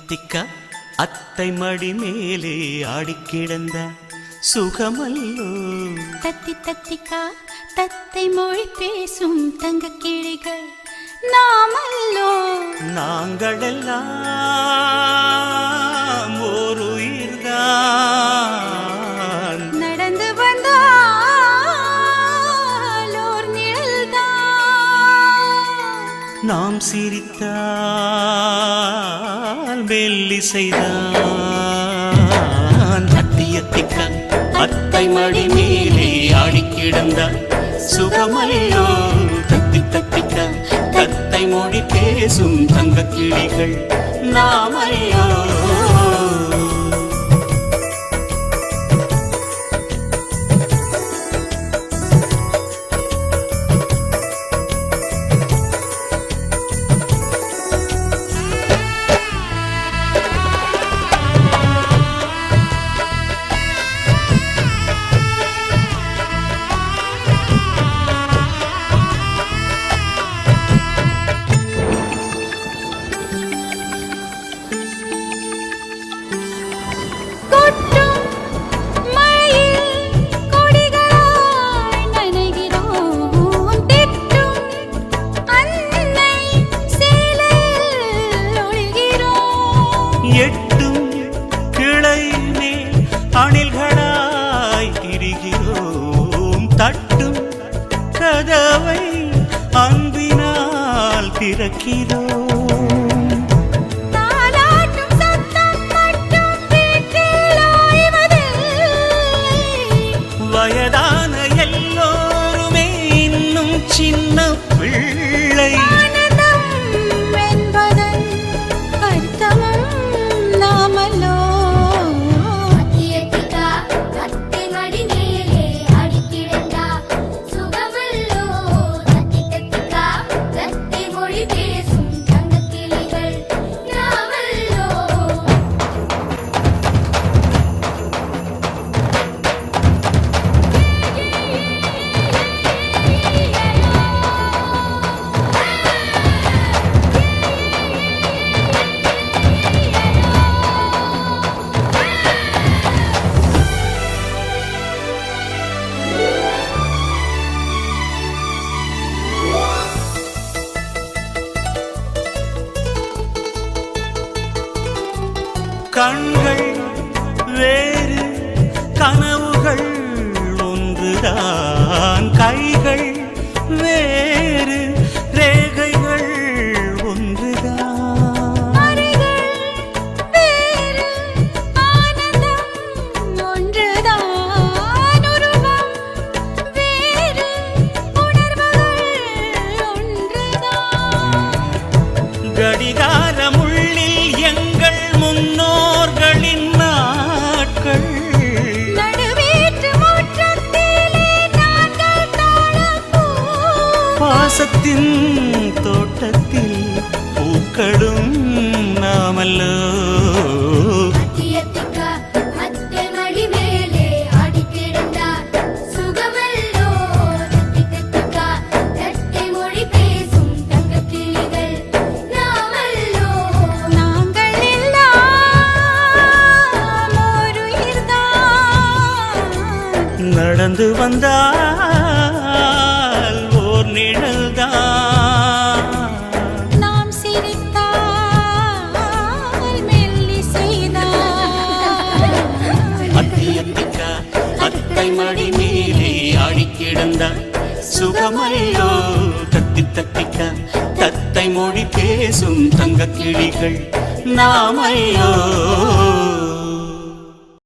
தித்திக்க அத்தை மடி மேலே ஆடிக்கிடந்த சுகமல்லோ. தத்தி தத்திக்கா தத்தை மொழி பேசும் தங்க கிளிகள் நாமல்லோ. நாங்களெல்லாம் ஓர் உயிர்தான், நடந்து வந்தால் ஓர் நிழல்தான். நாம் சிரித்தால் மெல்லிசைதான். அத்தியத்திக்க அத்தை மடி மேலே ஆடிக்கிடந்த சுகமல்லோ. தத்தி தத்திக்க தத்தை மொழி பேசும் தங்க கிளிகள் நாமல்லோ. எட்டும் கிளை மேல் அணில்களாய் திரிகிறோம். தட்டும் கதவை அன்பினால் திறக்கிறோம். வயதான எல்லோருமே இன்னும் சின்ன பிள்ளை. கண்கள் வேறு கனவுகள் ஒன்றுதான். கைகள் வேறு ரேகைகள் ஒன்றுதான். கடிகாரம் உள்ளில் எங்கள் முன்னோர்களின் நாட்கள். பாசத்தின் தோட்டத்தில் பூக்களும் நாமல்லோ. நடந்து வந்தால் ஓர் நிழல்தான். நாம் சிரித்தால் மெல்லிசைதான். அத்தியத்திக்க அத்தை மடி மேலே ஆடிக்கிடந்த சுகமல்லோ. தத்தி தத்திக்க தத்தை மொழி பேசும் தங்க கிளிகள் நாமல்லோ.